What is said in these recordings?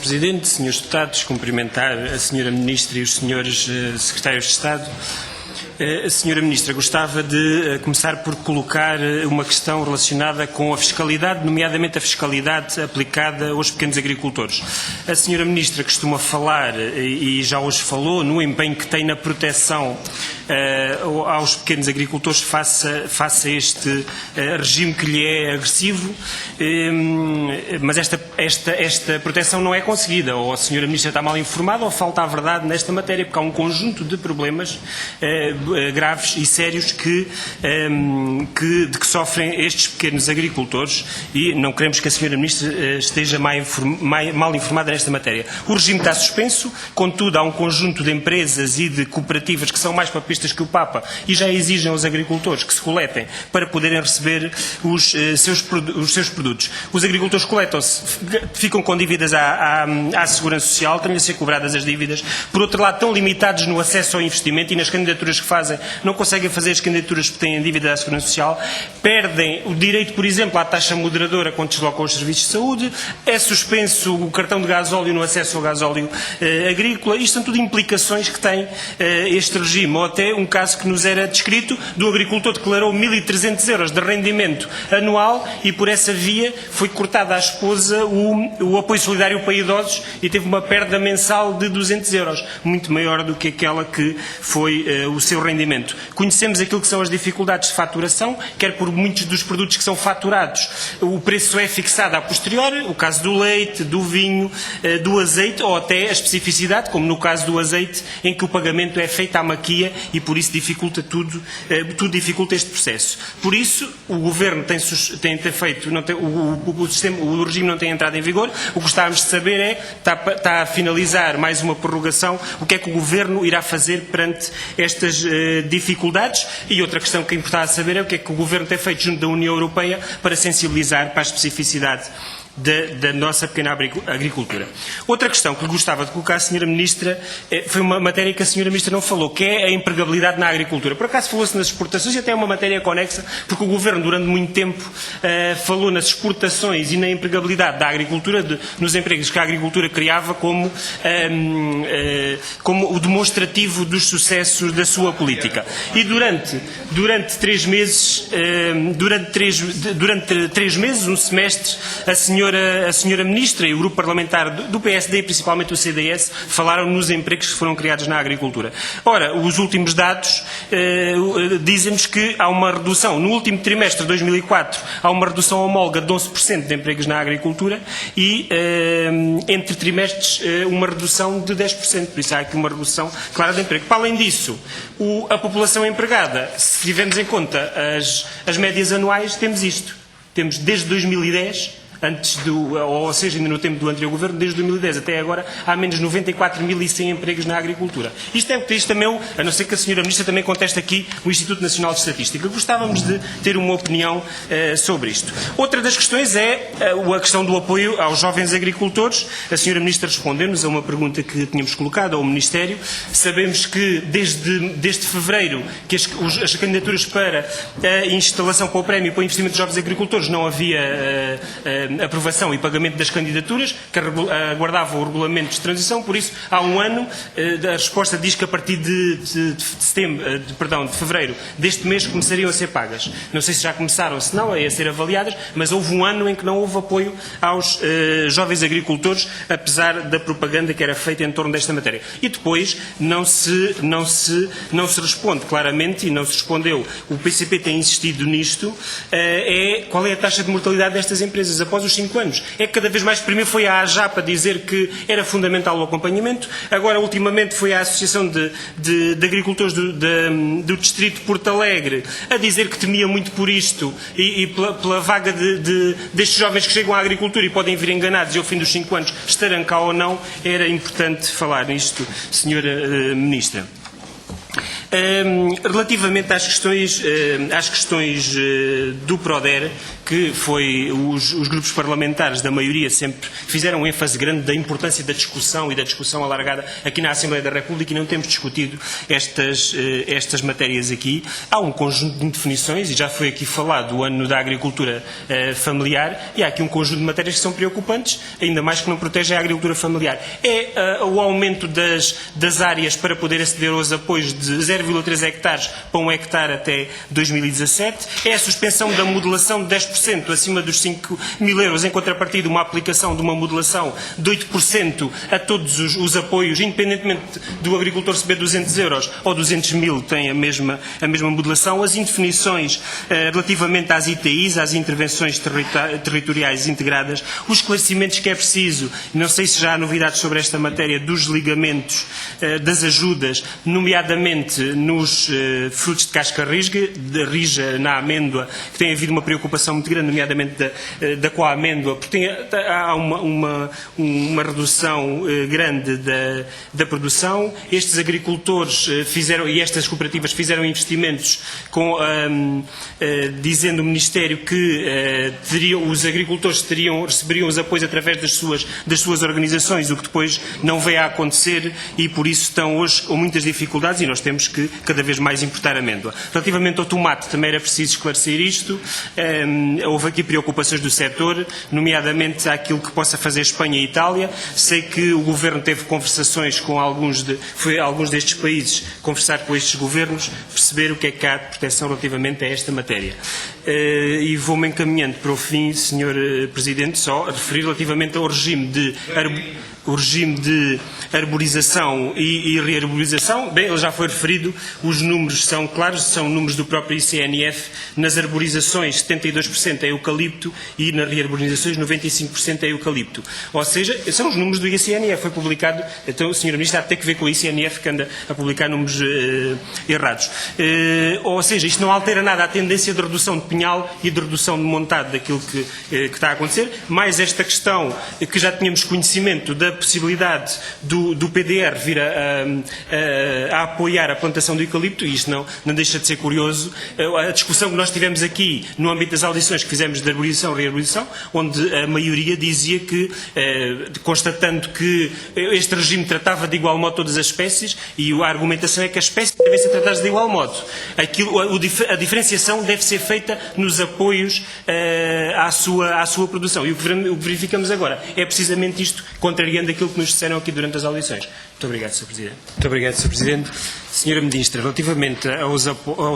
Presidente, Senhores Deputados, cumprimentar a Senhora Ministra e os Senhores Secretários de Estado. Senhora Ministra, gostava de começar por colocar uma questão relacionada com a fiscalidade, nomeadamente a fiscalidade aplicada aos pequenos agricultores. A Senhora Ministra costuma falar, e já hoje falou, no empenho que tem na proteção aos pequenos agricultores face a este regime que lhe é agressivo, mas esta proteção não é conseguida. Ou a Senhora Ministra está mal informada ou falta a verdade nesta matéria, porque há um conjunto de problemas graves e sérios de que sofrem estes pequenos agricultores e não queremos que a Senhora Ministra esteja mal informada nesta matéria. O regime está suspenso, contudo há um conjunto de empresas e de cooperativas que são mais papistas que o Papa e já exigem aos agricultores que se coletem para poderem receber os seus produtos. Os agricultores coletam-se, ficam com dívidas à Segurança Social, têm a ser cobradas as dívidas. Por outro lado, estão limitados no acesso ao investimento e nas candidaturas que fazem, não conseguem fazer as candidaturas porque têm dívida à Segurança Social, perdem o direito, por exemplo, à taxa moderadora quando deslocam os serviços de saúde, é suspenso o cartão de gasóleo no acesso ao gasóleo agrícola. Isto são tudo implicações que tem este regime. Ou até um caso que nos era descrito do agricultor que declarou 1.300 euros de rendimento anual e por essa via foi cortada à esposa o apoio solidário para idosos e teve uma perda mensal de 200 euros, muito maior do que aquela que foi o seu rendimento. Conhecemos aquilo que são as dificuldades de faturação, quer por muitos dos produtos que são faturados, o preço é fixado a posteriori, o caso do leite, do vinho, do azeite, ou até a especificidade, como no caso do azeite, em que o pagamento é feito à maquia e por isso dificulta tudo dificulta este processo. Por isso, o Governo tem feito, o regime não tem entrado em vigor. O que gostávamos de saber é, está a finalizar mais uma prorrogação, o que é que o Governo irá fazer perante estas dificuldades? E outra questão que é importante saber é o que é que o Governo tem feito junto da União Europeia para sensibilizar para a especificidade da nossa pequena agricultura. Outra questão que gostava de colocar à Sra. Ministra foi uma matéria que a Sra. Ministra não falou, que é a empregabilidade na agricultura. Por acaso falou-se nas exportações e até é uma matéria conexa, porque o Governo durante muito tempo falou nas exportações e na empregabilidade da agricultura, nos empregos que a agricultura criava como o demonstrativo dos sucessos da sua política. E durante 3 meses, um semestre, a senhora Ministra e o grupo parlamentar do PSD e principalmente o CDS falaram nos empregos que foram criados na agricultura. Ora, os últimos dados dizem-nos que há uma redução. No último trimestre de 2004 há uma redução homóloga de 11% de empregos na agricultura e entre trimestres uma redução de 10%. Por isso há aqui uma redução clara de emprego. Para além disso, a população empregada, se tivermos em conta as médias anuais, temos isto. Temos desde 2010... ou seja, ainda no tempo do anterior Governo, desde 2010 até agora, há menos 94.100 empregos na agricultura. Isto também, a não ser que a Sra. Ministra também conteste aqui o Instituto Nacional de Estatística. Gostávamos de ter uma opinião sobre isto. Outra das questões é a questão do apoio aos jovens agricultores. A Sra. Ministra respondeu-nos a uma pergunta que tínhamos colocado ao Ministério. Sabemos que desde fevereiro que as candidaturas para a instalação para o prémio para o investimento de jovens agricultores não havia aprovação e pagamento das candidaturas, que aguardavam o regulamento de transição, por isso, há um ano, a resposta diz que a partir de fevereiro deste mês começariam a ser pagas. Não sei se já começaram, se não, a ser avaliadas, mas houve um ano em que não houve apoio aos jovens agricultores, apesar da propaganda que era feita em torno desta matéria. E depois, não se responde claramente, e não se respondeu, o PCP tem insistido nisto, qual é a taxa de mortalidade destas empresas após os 5 anos. É que cada vez mais, primeiro foi a AJAP a dizer que era fundamental o acompanhamento, agora ultimamente foi a Associação de Agricultores do Distrito de Porto Alegre a dizer que temia muito por isto e pela vaga destes jovens que chegam à agricultura e podem vir enganados e ao fim dos 5 anos estarão cá ou não, era importante falar nisto, Sra. Ministra. Relativamente às questões do PRODER, que foi os grupos parlamentares da maioria sempre fizeram um ênfase grande da importância da discussão e da discussão alargada aqui na Assembleia da República, e não temos discutido estas matérias aqui. Há um conjunto de definições, e já foi aqui falado o ano da agricultura familiar, e há aqui um conjunto de matérias que são preocupantes, ainda mais que não protegem a agricultura familiar. É o aumento das áreas para poder aceder aos apoios de 0,3 hectares para 1 hectare até 2017, é a suspensão da modelação de 10% acima dos 5 mil euros, em contrapartida uma aplicação de uma modelação de 8% a todos os apoios, independentemente do agricultor receber 200 euros ou 200 mil, tem a mesma modelação, as indefinições relativamente às ITIs, às intervenções territoriais integradas, os esclarecimentos que é preciso, não sei se já há novidades sobre esta matéria, dos ligamentos das ajudas, nomeadamente nos frutos de casca rija na amêndoa, que tem havido uma preocupação muito grande, nomeadamente com a amêndoa, porque há uma redução grande da produção. Estes agricultores e estas cooperativas fizeram investimentos dizendo o Ministério que os agricultores receberiam os apoios através das suas organizações, o que depois não veio a acontecer, e por isso estão hoje com muitas dificuldades, e nós temos que cada vez mais importar amêndoa. Relativamente ao tomate, também era preciso esclarecer isto. Houve aqui preocupações do setor, nomeadamente àquilo que possa fazer Espanha e Itália. Sei que o Governo teve conversações com alguns destes países, conversar com estes governos, perceber o que é que há de proteção relativamente a esta matéria. E vou-me encaminhando para o fim, Sr. Presidente, só a referir relativamente ao regime de arborização e rearborização. Bem, ele já foi referido, os números são claros, são números do próprio ICNF. Nas arborizações 72% é eucalipto e nas rearborizações 95% é eucalipto. Ou seja, são os números do ICNF, foi publicado, então o Sr. Ministro há de ter que ver com o ICNF que anda a publicar números errados. Ou seja, isto não altera nada a tendência de redução de pinhal e de redução de montado daquilo que está a acontecer, mais esta questão que já tínhamos conhecimento da possibilidade do PDR vir a apoiar a plantação do eucalipto, e isto não deixa de ser curioso. A discussão que nós tivemos aqui no âmbito das audições que fizemos de arborização e rearborização, onde a maioria dizia que, constatando que este regime tratava de igual modo todas as espécies, e a argumentação é que as espécies devem ser tratadas de igual modo. A diferenciação deve ser feita nos apoios à sua produção. E o que verificamos agora é precisamente isto, contrariando aquilo que nos disseram aqui durante as audições. Muito obrigado, Sr. Presidente. Muito obrigado, Sr. Presidente. Sra. Ministra, relativamente aos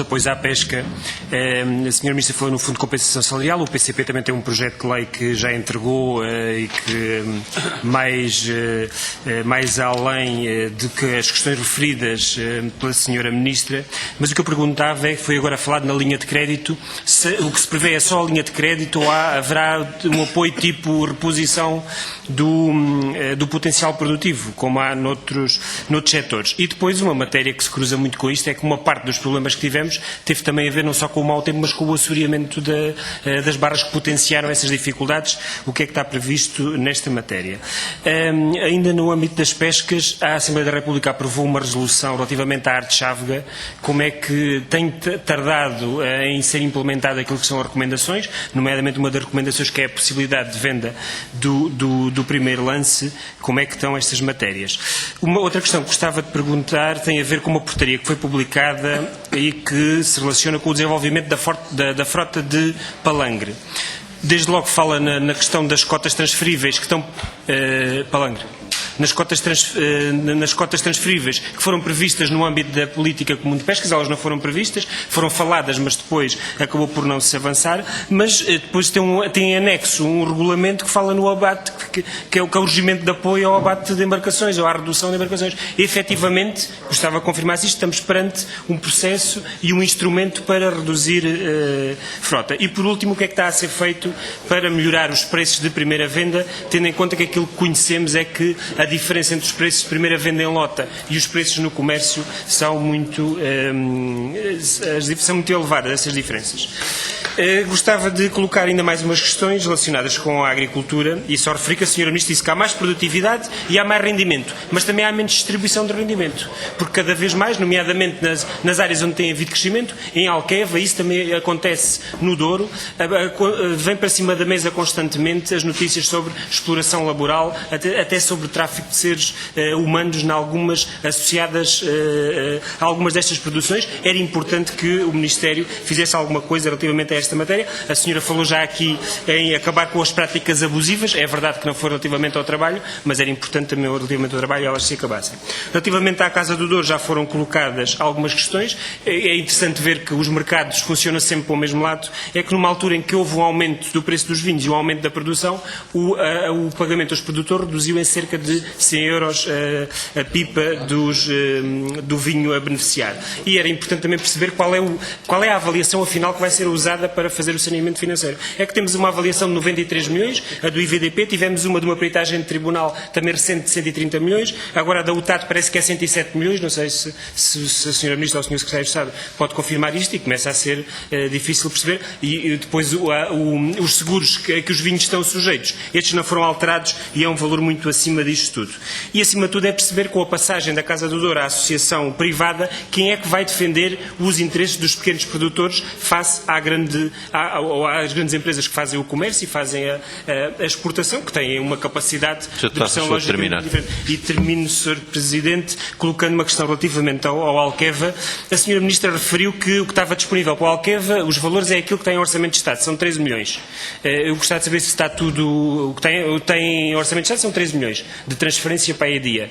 apoios à pesca, a Sra. Ministra falou no Fundo de Compensação Salarial. O PCP também tem um projeto de lei que já entregou e que mais além de que as questões referidas pela Sra. Ministra, mas o que eu perguntava foi agora falado na linha de crédito, o que se prevê é só a linha de crédito ou haverá um apoio tipo reposição do potencial produtivo, como há noutros setores. E depois uma matéria que se cruza muito com isto é que uma parte dos problemas que tivemos teve também a ver não só com o mau tempo, mas com o assoreamento das barras que potenciaram essas dificuldades. O que é que está previsto nesta matéria? Ainda no âmbito das pescas, a Assembleia da República aprovou uma resolução relativamente à arte chávega. Como é que tem tardado em ser implementada aquilo que são as recomendações, nomeadamente uma das recomendações que é a possibilidade de venda do primeiro lance. Como é que estão estas matérias? Uma outra questão que gostava de perguntar tem a ver com uma portaria que foi publicada e que se relaciona com o desenvolvimento da frota de palangre. Desde logo fala na questão das cotas transferíveis que estão... palangre. Nas cotas transferíveis que foram previstas no âmbito da política comum de pescas, elas não foram previstas, foram faladas, mas depois acabou por não se avançar, mas depois tem em anexo um regulamento que fala no abate, que é o regimento de apoio ao abate de embarcações, ou à redução de embarcações. E, efetivamente, gostava de confirmar-se isto, estamos perante um processo e um instrumento para reduzir frota. E, por último, o que é que está a ser feito para melhorar os preços de primeira venda, tendo em conta que aquilo que conhecemos é que a diferença entre os preços de primeira venda em lota e os preços no comércio são muito elevadas, essas diferenças. Gostava de colocar ainda mais umas questões relacionadas com a agricultura e só referi que a Sra. Ministra disse que há mais produtividade e há mais rendimento, mas também há menos distribuição de rendimento, porque cada vez mais, nomeadamente nas áreas onde tem havido crescimento, em Alqueva, isso também acontece no Douro, vem para cima da mesa constantemente as notícias sobre exploração laboral, até sobre tráfico de seres humanos em algumas associadas a algumas destas produções. Era importante que o Ministério fizesse alguma coisa relativamente a esta matéria. A senhora falou já aqui em acabar com as práticas abusivas. É verdade que não foi relativamente ao trabalho, mas era importante também relativamente ao trabalho elas se acabassem. Relativamente à Casa do Douro já foram colocadas algumas questões. É interessante ver que os mercados funcionam sempre para o mesmo lado. É que numa altura em que houve um aumento do preço dos vinhos e um aumento da produção, o pagamento aos produtores reduziu em cerca de 100 euros a pipa do vinho a beneficiar. E era importante também perceber qual é a avaliação afinal que vai ser usada para fazer o saneamento financeiro. É que temos uma avaliação de 93 milhões, a do IVDP, tivemos uma de uma peritagem de tribunal também recente de 130 milhões, agora a da UTAD parece que é 107 milhões, não sei se a Sra. Ministra ou o Sr. Secretário de Estado pode confirmar isto e começa a ser difícil perceber. E depois os seguros que os vinhos estão sujeitos, estes não foram alterados e é um valor muito acima disto tudo. E acima de tudo é perceber com a passagem da Casa do Douro à associação privada, quem é que vai defender os interesses dos pequenos produtores face às grandes empresas que fazem o comércio e fazem a exportação, que têm uma capacidade de pressão logicamente diferente. E termino, Sr. Presidente, colocando uma questão relativamente ao Alqueva. A Sra. Ministra referiu que o que estava disponível para o Alqueva, os valores é aquilo que tem em Orçamento de Estado, são 13 milhões. Eu gostava de saber se está tudo... O que tem em Orçamento de Estado são 13 milhões de transferência para a EDIA.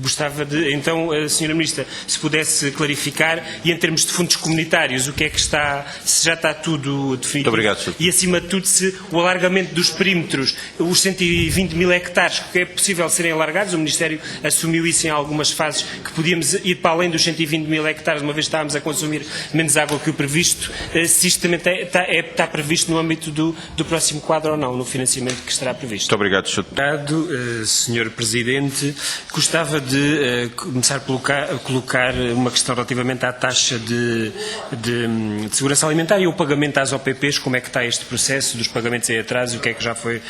Gostava de, então, a Sra. Ministra, se pudesse clarificar, e em termos de fundos comunitários, o que é que está, se já está tudo definido. Muito obrigado, Sr. E, acima de tudo, se o alargamento dos perímetros, os 120 mil hectares, que é possível serem alargados, o Ministério assumiu isso em algumas fases, que podíamos ir para além dos 120 mil hectares, uma vez que estávamos a consumir menos água que o previsto, se isto também está previsto no âmbito do próximo quadro ou não, no financiamento que estará previsto. Muito obrigado, Sr. Sr. Presidente, gostava de começar a colocar uma questão relativamente à taxa de segurança alimentar e o pagamento às OPPs, como é que está este processo dos pagamentos em atraso, o que é que já foi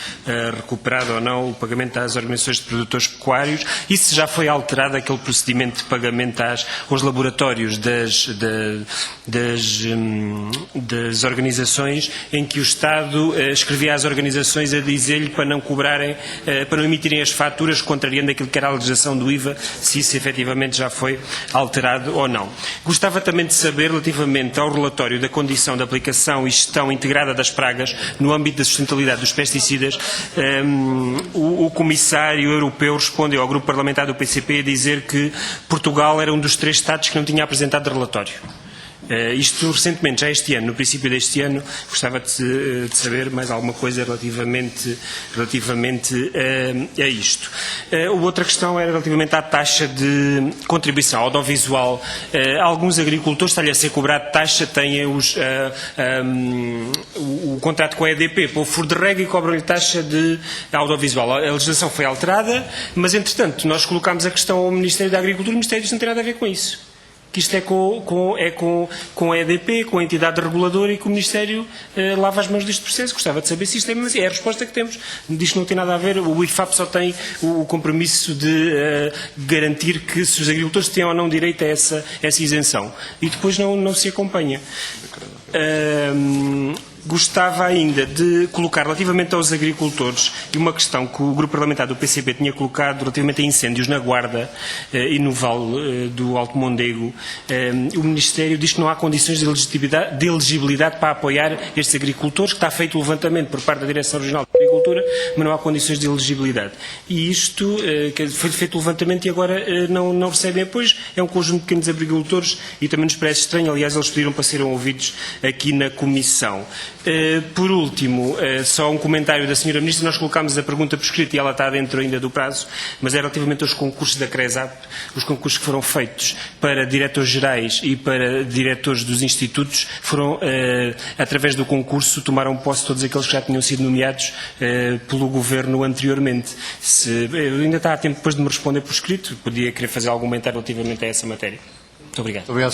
recuperado ou não, o pagamento às organizações de produtores pecuários, e se já foi alterado aquele procedimento de pagamento aos laboratórios das organizações, em que o Estado escrevia às organizações a dizer-lhe para não cobrarem, para não emitirem as faturas, contrariando aquilo que era a legislação do IVA, se isso efetivamente já foi alterado ou não. Gostava também de saber, relativamente ao relatório da condição de aplicação e gestão integrada das pragas no âmbito da sustentabilidade dos pesticidas, o Comissário Europeu respondeu ao grupo parlamentar do PCP a dizer que Portugal era um dos 3 Estados que não tinha apresentado relatório. Isto recentemente, já este ano, no princípio deste ano, gostava de saber mais alguma coisa relativamente a isto. Outra questão era relativamente à taxa de contribuição audiovisual. Alguns agricultores está-lhe a ser cobrado taxa, têm o contrato com a EDP para o furo de rega e cobram-lhe taxa de audiovisual. A legislação foi alterada, mas entretanto nós colocámos a questão ao Ministério da Agricultura e o Ministério diz que não tem nada a ver com isso. Que isto é com a EDP, com a entidade reguladora e que o Ministério lava as mãos deste processo. Gostava de saber se isto é a resposta que temos. Diz que não tem nada a ver, o IFAP só tem o compromisso de garantir que se os agricultores têm ou não direito a essa isenção. E depois não se acompanha. Gostava ainda de colocar relativamente aos agricultores e uma questão que o grupo parlamentar do PCP tinha colocado relativamente a incêndios na Guarda e no Vale do Alto Mondego. O Ministério diz que não há condições de elegibilidade para apoiar estes agricultores, que está feito o levantamento por parte da Direção Regional de Agricultura, mas não há condições de elegibilidade. E isto, foi feito o levantamento e agora não recebem apoios. É um conjunto de pequenos agricultores e também nos parece estranho, aliás, eles pediram para serem ouvidos aqui na Comissão. Por último, só um comentário da Sra. Ministra. Nós colocámos a pergunta por escrito e ela está dentro ainda do prazo, mas é relativamente aos concursos da CRESAP, os concursos que foram feitos para diretores gerais e para diretores dos institutos, foram, através do concurso, tomaram posse todos aqueles que já tinham sido nomeados pelo Governo anteriormente. Ainda está a tempo depois de me responder por escrito, podia querer fazer algum comentário relativamente a essa matéria. Muito obrigado.